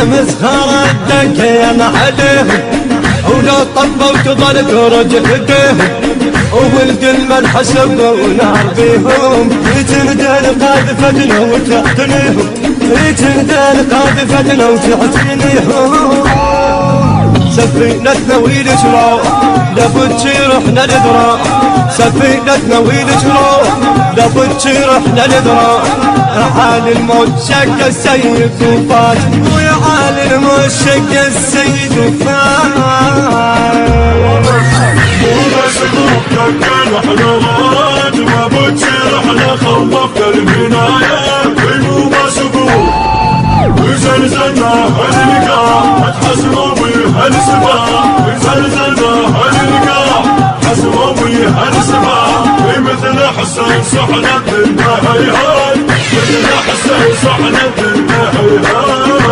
مسخرة الدكين عليهم ولو طبوا وتظل ترج ايديهم وولد المن حسب ونار بيهم يتندل قاذفتنا وتعتنيهم يتندل قاذفتنا وتعتنيهم سفينتنا ويل شراع لابد شي رحنا لذراع سفينتنا وين تروح لابد رحنا لدراح عالي الموت شق السيد وفات ويا عالي الموت شق السيد وفات وبس ضبطك رحنا غاد ما بتصير احنا خوفت البناية وبس وزلزلنا هاللقاء اتحسبوا بهالسباق وزلزلنا هاللقاء حسبوا بهالسباق مثل حسين صحنا بالنهيهات مثل حسين صحنا بالنهيهات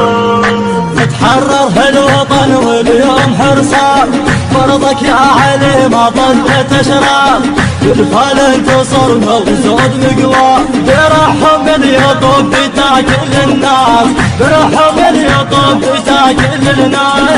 تحرر هالوطن واليوم حرصان فرضك يا علي ما ضلت اشرار بالفعل انتصرنا وزود مقوى برحب يطب بتاع كل الناس برحب يطب بتاع كل الناس